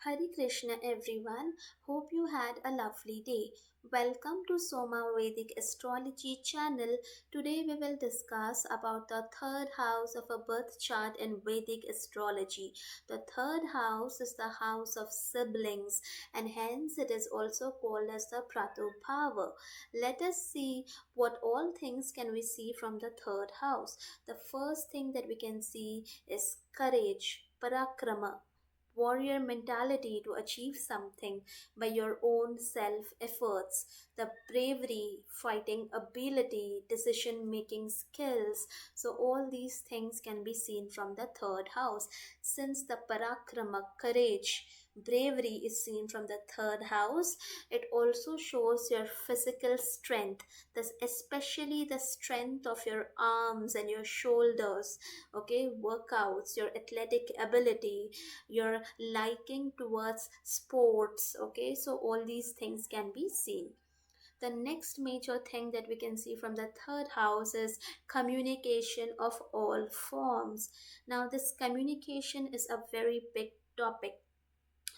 Hari Krishna everyone, hope you had a lovely day. Welcome to Soma Vedic Astrology channel. Today we will discuss about the third house of a birth chart in Vedic astrology. The third house is the house of siblings and hence it is also called as the bhratru Bhaava. Let us see what all things can we see from the third house. The first thing that we can see is courage, parakrama, warrior mentality to achieve something by your own self efforts, the bravery, fighting ability, decision making skills. So, all these things can be seen from the third house. Since the parakrama, courage, bravery is seen from the third house, it also shows your physical strength, this especially the strength of your arms and your shoulders, okay, workouts, your athletic ability, your liking towards sports, okay, so all these things can be seen. The next major thing that we can see from the third house is communication of all forms. Now this communication is a very big topic.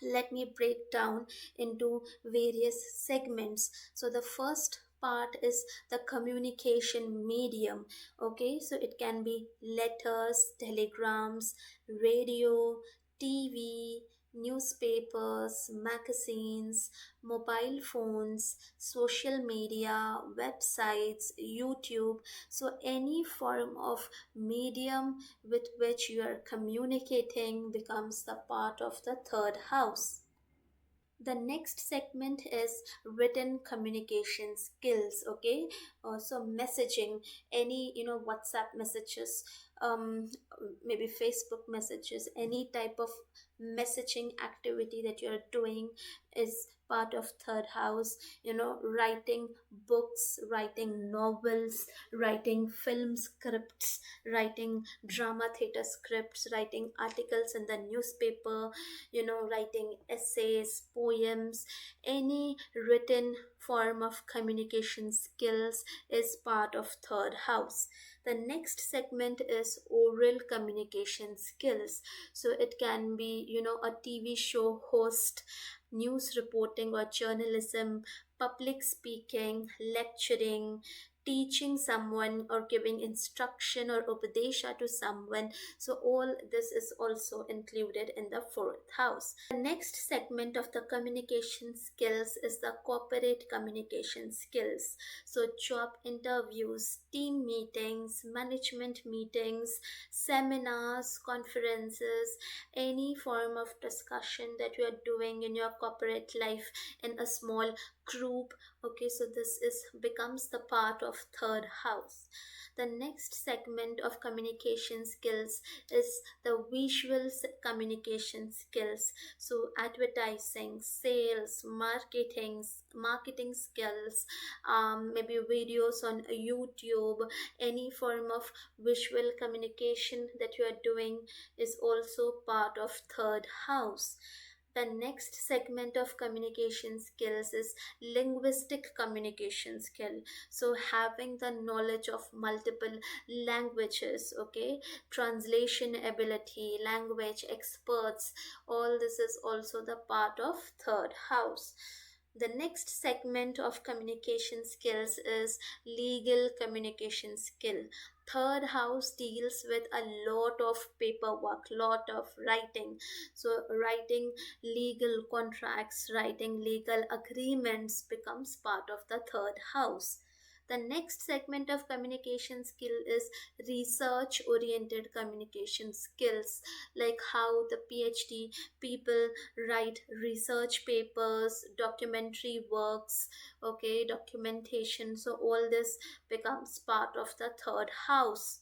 Let me break down into various segments. So the first part is the communication medium, okay, so it can be letters, telegrams, radio, TV, newspapers, magazines, mobile phones, social media, websites, YouTube. So any form of medium with which you are communicating becomes the part of the third house. The next segment is written communication skills, okay. So messaging, any WhatsApp messages, maybe Facebook messages, any type of messaging activity that you're doing is part of third house. Writing books, writing novels, writing film scripts, writing drama theater scripts, writing articles in the newspaper, writing essays, poems, any written form of communication skills is part of third house. The next segment is oral communication skills. So it can be, a TV show host, news reporting or journalism, public speaking, lecturing, teaching someone or giving instruction or upadesha to someone. So all this is also included in the fourth house. The next segment of the communication skills is the corporate communication skills. So job interviews, team meetings, management meetings, seminars, conferences, any form of discussion that you are doing in your corporate life in a small group, okay, so this is becomes the part of third house. The next segment of communication skills is the visual communication skills. So advertising, sales, marketing skills, maybe videos on YouTube, any form of visual communication that you are doing is also part of third house. The next segment of communication skills is linguistic communication skill. So having the knowledge of multiple languages, okay, translation ability, language experts, all this is also the part of third house. The next segment of communication skills is legal communication skill. Third house deals with a lot of paperwork, lot of writing. So writing legal contracts, writing legal agreements becomes part of the third house. The next segment of communication skill is research oriented communication skills, like how the PhD people write research papers, documentary works, okay, documentation. So all this becomes part of the third house.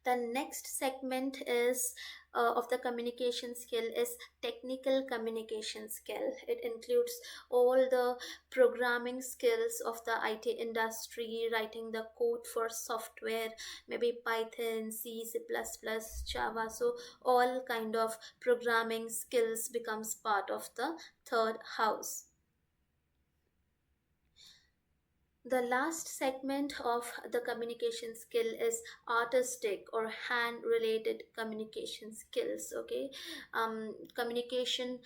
The next segment is of the communication skill is technical communication skill. It includes all the programming skills of the IT industry, writing the code for software, maybe Python, C, C++, Java. So all kind of programming skills becomes part of the third house. The last segment of the communication skill is artistic or hand related communication skills. Okay, communication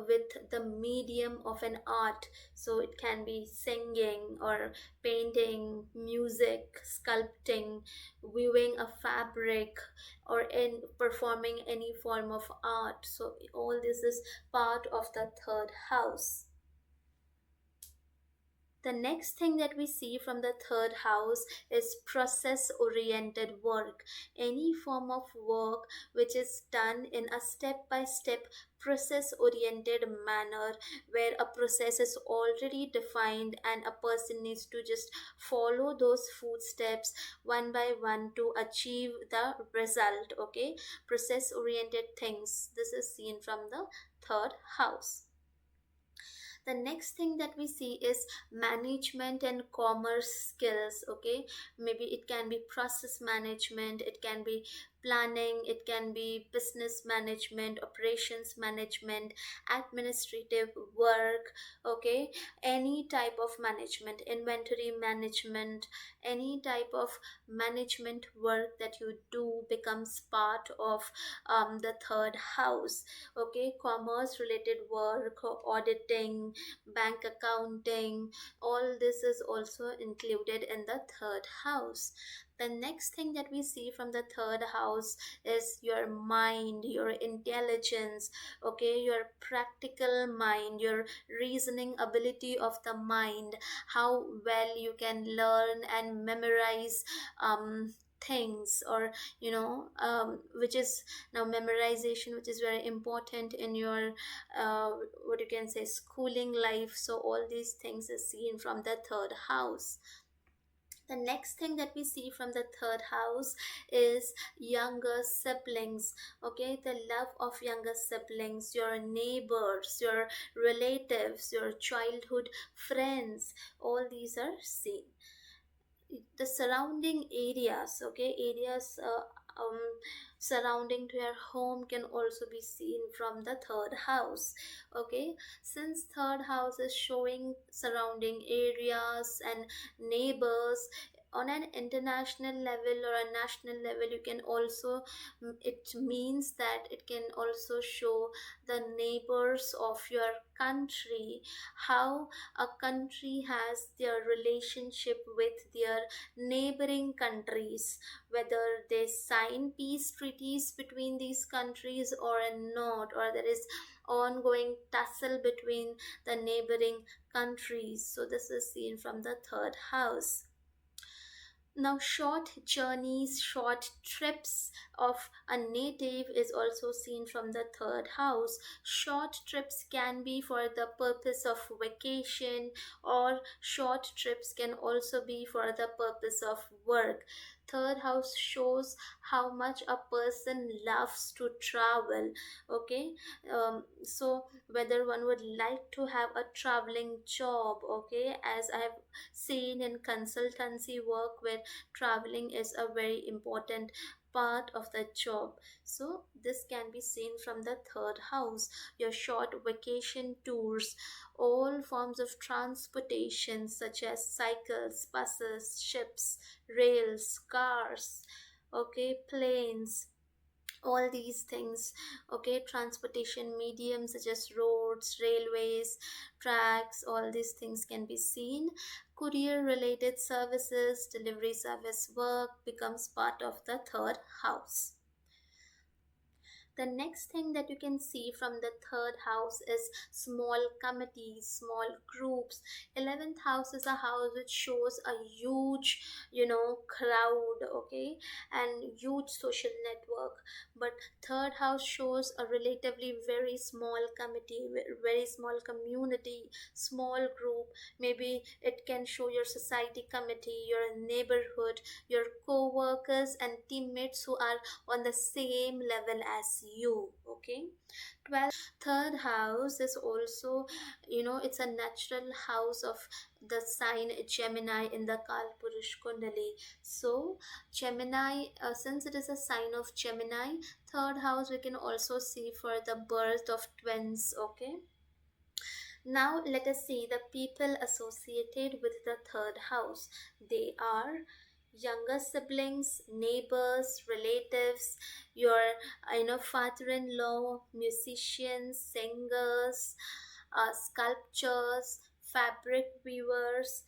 with the medium of an art, so it can be singing or painting, music, sculpting, weaving a fabric, or in performing any form of art. So all this is part of the third house. The next thing that we see from the third house is process oriented work. Any form of work which is done in a step by step process oriented manner, where a process is already defined and a person needs to just follow those footsteps one by one to achieve the result. Okay, process oriented things. This is seen from the third house. The next thing that we see is management and commerce skills. Okay, maybe it can be process management, it can be planning, it can be business management, operations management, administrative work. Okay, any type of management, inventory management, any type of management work that you do becomes part of the third house. Okay, commerce related work, auditing, bank accounting, all this is also included in the third house. The next thing that we see from the third house is your mind, your intelligence. Okay, your practical mind, your reasoning ability of the mind, how well you can learn and memorize things, or which is now memorization, which is very important in your what you can say schooling life. So all these things is seen from the third house. The next thing that we see from the third house is younger siblings. Okay, the love of younger siblings, your neighbors, your relatives, your childhood friends, all these are seen. The surrounding areas, okay, areas surrounding to your home can also be seen from the third house. Okay, since third house is showing surrounding areas and neighbors, on an international level or a national level, you can also it means that it can also show the neighbors of your country, how a country has their relationship with their neighboring countries, whether they sign peace treaties between these countries or not, or there is ongoing tussle between the neighboring countries. So this is seen from the third house. Now, short journeys, short trips of a native is also seen from the third house. Short trips can be for the purpose of vacation, or short trips can also be for the purpose of work. Third house shows how much a person loves to travel. Okay, so whether one would like to have a traveling job. Okay, as I have seen in consultancy work where traveling is a very important part of the job. So this can be seen from the third house. Your short vacation tours, all forms of transportation such as cycles, buses, ships, rails, cars, okay, planes, all these things. Okay, transportation mediums such as roads, railways, tracks, all these things can be seen. Courier related services, delivery service work becomes part of the third house. The next thing that you can see from the third house is small committees, small groups. 11th house is a house which shows a huge, crowd, okay, and huge social network. But third house shows a relatively very small committee, very small community, small group. Maybe it can show your society committee, your neighborhood, your co-workers and teammates who are on the same level as you. Okay, 12th, third house is also, it's a natural house of the sign Gemini in the Kalpurush Kundali. So Gemini, since it is a sign of Gemini, third house we can also see for the birth of twins. Okay, Now let us see the people associated with the third house. They are younger siblings, neighbors, relatives, your father-in-law, musicians, singers, sculptors, fabric weavers,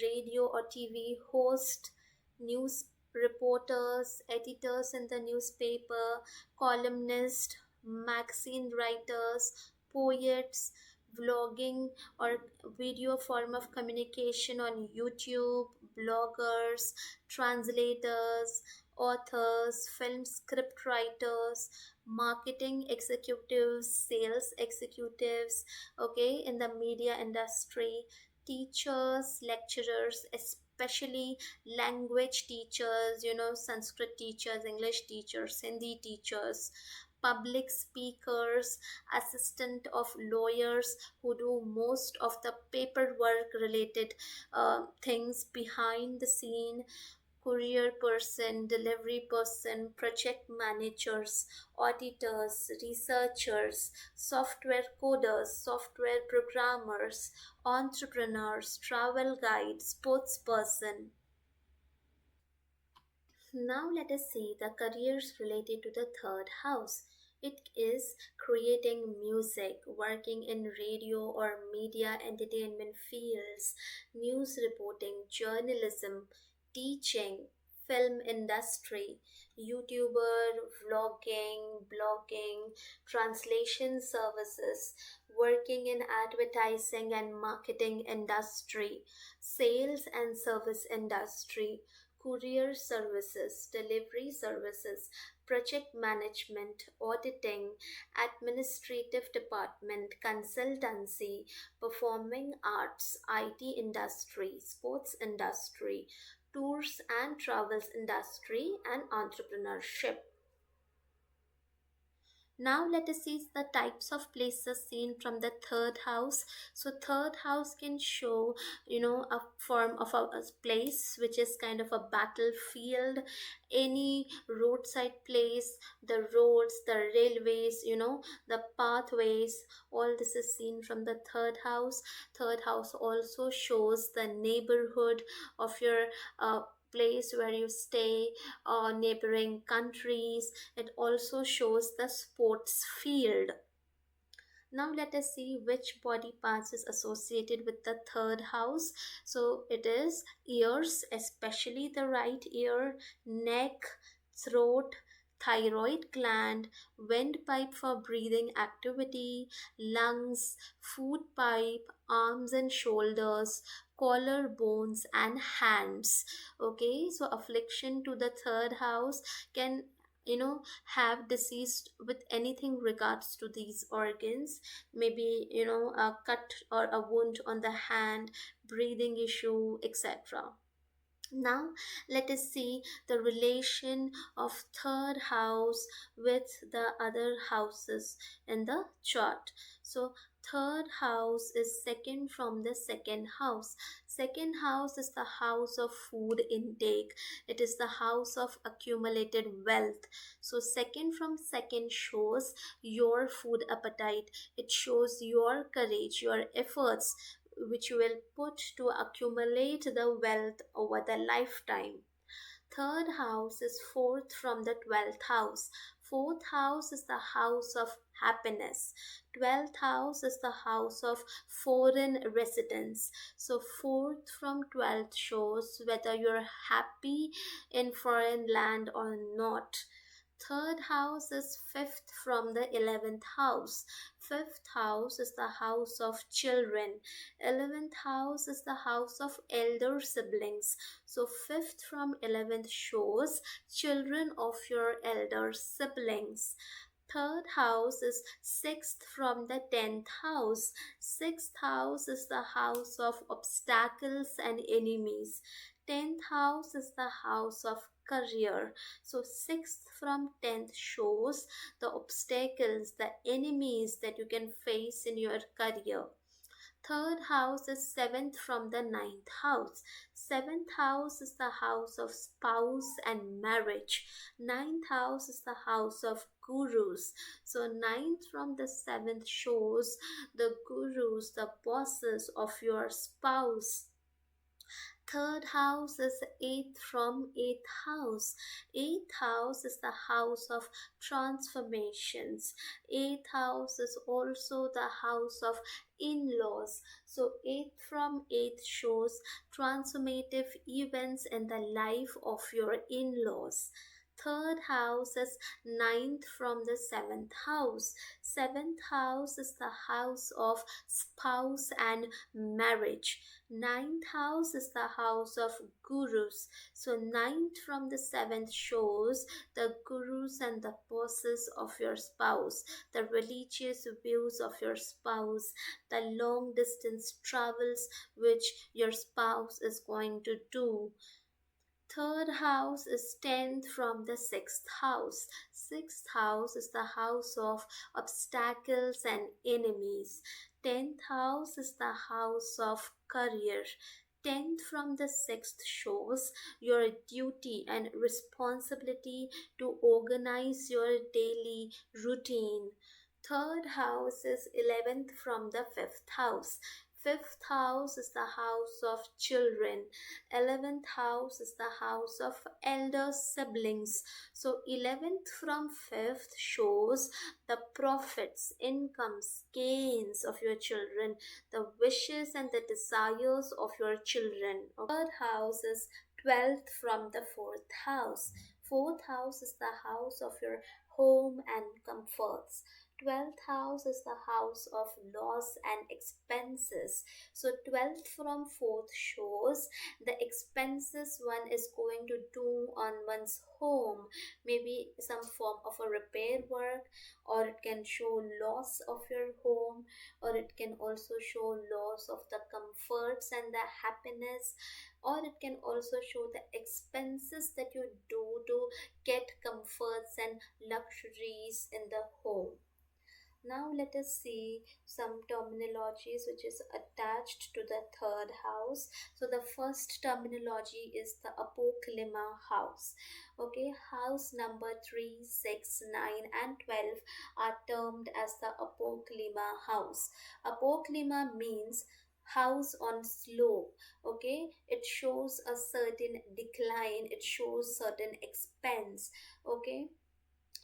radio or TV host, news reporters, editors in the newspaper, columnists, magazine writers, poets, vlogging or video form of communication on YouTube, bloggers, translators, authors, film script writers, marketing executives, sales executives, okay, in the media industry, teachers, lecturers, especially language teachers, Sanskrit teachers, English teachers, Hindi teachers, public speakers, assistant of lawyers who do most of the paperwork related things behind the scene, courier person, delivery person, project managers, auditors, researchers, software coders, software programmers, entrepreneurs, travel guides, sports person. Now let us see the careers related to the third house. It is creating music, working in radio or media entertainment fields, news reporting, journalism, teaching, film industry, YouTuber, vlogging, blogging, translation services, working in advertising and marketing industry, sales and service industry, courier services, delivery services, project management, auditing, administrative department, consultancy, performing arts, IT industry, sports industry, tours and travels industry, and entrepreneurship. Now let us see the types of places seen from the third house. So third house can show, a form of a place which is kind of a battlefield, any roadside place, the roads, the railways, the pathways. All this is seen from the third house. Third house also shows the neighborhood of your place where you stay, or neighboring countries. It also shows the sports field. Now let us see which body parts is associated with the third house. So it is ears, especially the right ear, neck, throat, thyroid gland, windpipe for breathing activity, lungs, food pipe, arms and shoulders, collar bones and hands. Okay, so affliction to the third house can, have disease with anything regards to these organs. Maybe, a cut or a wound on the hand, breathing issue, etc. Now let us see the relation of third house with the other houses in the chart. So third house is second from the second house. Second house is the house of food intake. It is the house of accumulated wealth. So second from second shows your food appetite. It shows your courage, your efforts which you will put to accumulate the wealth over the lifetime. Third house is fourth from the 12th house. Fourth house is the house of happiness. 12th house is the house of foreign residence. So fourth from 12th shows whether you're happy in foreign land or not. Third house is fifth from the 11th house. Fifth house is the house of children. 11th house is the house of elder siblings. So fifth from 11th shows children of your elder siblings. Third house is sixth from the 10th house. Sixth house is the house of obstacles and enemies. 10th house is the house of career. So sixth from 10th shows the obstacles, the enemies that you can face in your career. Third house is seventh from the ninth house. Seventh house is the house of spouse and marriage. Ninth house is the house of gurus. So ninth from the seventh shows the gurus, the bosses of your spouse. Third house is eighth from eighth house. Eighth house is the house of transformations. Eighth house is also the house of in-laws. So eighth from eighth shows transformative events in the life of your in-laws. Third house is ninth from the seventh house. Seventh house is the house of spouse and marriage. Ninth house is the house of gurus. So ninth from the seventh shows the gurus and the bosses of your spouse, the religious views of your spouse, the long distance travels which your spouse is going to do. Third house is 10th from the sixth house. Sixth house is the house of obstacles and enemies. 10th house is the house of career. 10th from the sixth shows your duty and responsibility to organize your daily routine. Third house is 11th from the fifth house. Fifth house is the house of children. 11th house is the house of elder siblings. So 11th from 5th shows the profits, incomes, gains of your children, the wishes and the desires of your children. Third house is 12th from the 4th house. Fourth house is the house of your home and comforts. 12th house is the house of loss and expenses. So 12th from 4th shows the expenses one is going to do on one's home, maybe some form of a repair work, or it can show loss of your home, or it can also show loss of the comforts and the happiness, or it can also show the expenses that you do to get comforts and luxuries in the home. Now let us see some terminologies which is attached to the third house. So the first terminology is the Apoklima house. Okay, house number 3, 6, 9 and 12 are termed as the Apoklima house. Apoklima means house on slope. Okay, it shows a certain decline, it shows certain expense. Okay,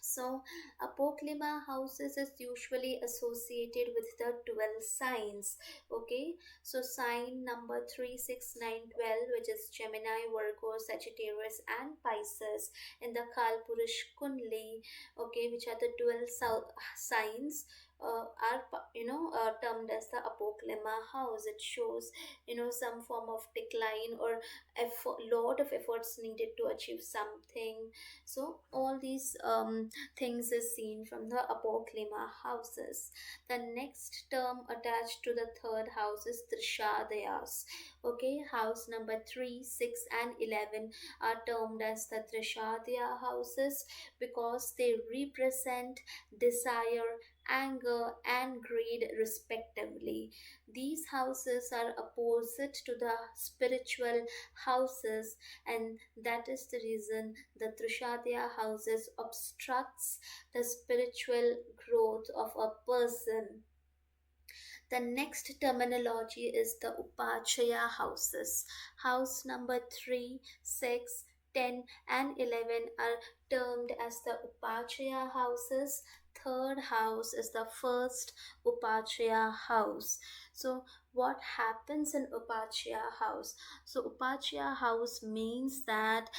so, Apoklima houses is usually associated with the 12 signs. Okay, so sign number 3, 6, 9, 12, which is Gemini, Virgo, Sagittarius, and Pisces in the Kalpurish Kundli, okay, which are the 12 signs. Are termed as the Apoklima house. It shows some form of decline or effort, lot of efforts needed to achieve something. So all these things is seen from the Apoklima houses. The next term attached to the third house is Trishaadayas. Okay, house number 3, 6 and 11 are termed as the Trishadaya houses because they represent desire, anger and greed respectively. These houses are opposite to the spiritual houses, and that is the reason the Trishadaya houses obstructs the spiritual growth of a person. The next terminology is the Upachaya houses. House number 3, 6, 10 and 11 are termed as the Upachaya houses. Third house is the first Upachaya house. So what happens in Upachaya house? So Upachaya house means that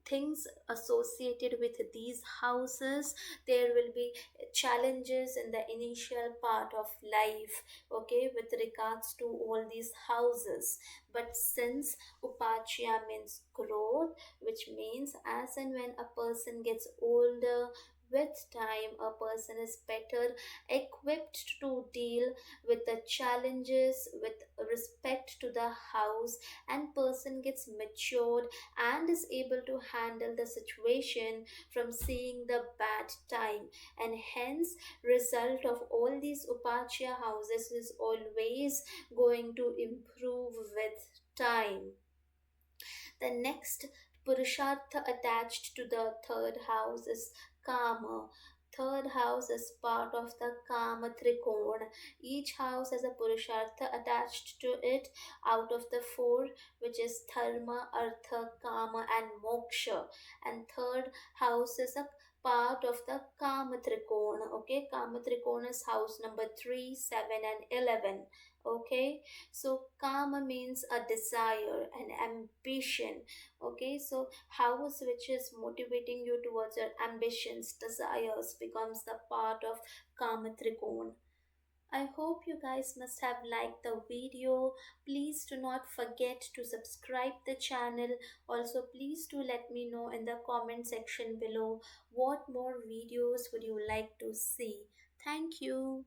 things associated with these houses, there will be challenges in the initial part of life, okay, with regards to all these houses. But since Upachya means growth, which means as and when a person gets older, with time a person is better equipped to deal with the challenges with respect to the house, and person gets matured and is able to handle the situation from seeing the bad time, and hence result of all these Upachya houses is always going to improve with time. The next Purushartha attached to the third house is Kama. Third house is part of the Kama Trikon. Each house has a Purushartha attached to it out of the four, which is Dharma, Artha, Kama, and Moksha. And third house is a part of the Kama Trikon. Okay, Kama Trikon is house number 3, 7, and 11. Okay, so Kama means a desire, an ambition. Okay, so house which is motivating you towards your ambitions, desires becomes the part of Kama Trikon. I hope you guys must have liked the video. Please do not forget to subscribe the channel. Also, please do let me know in the comment section below what more videos would you like to see. Thank you.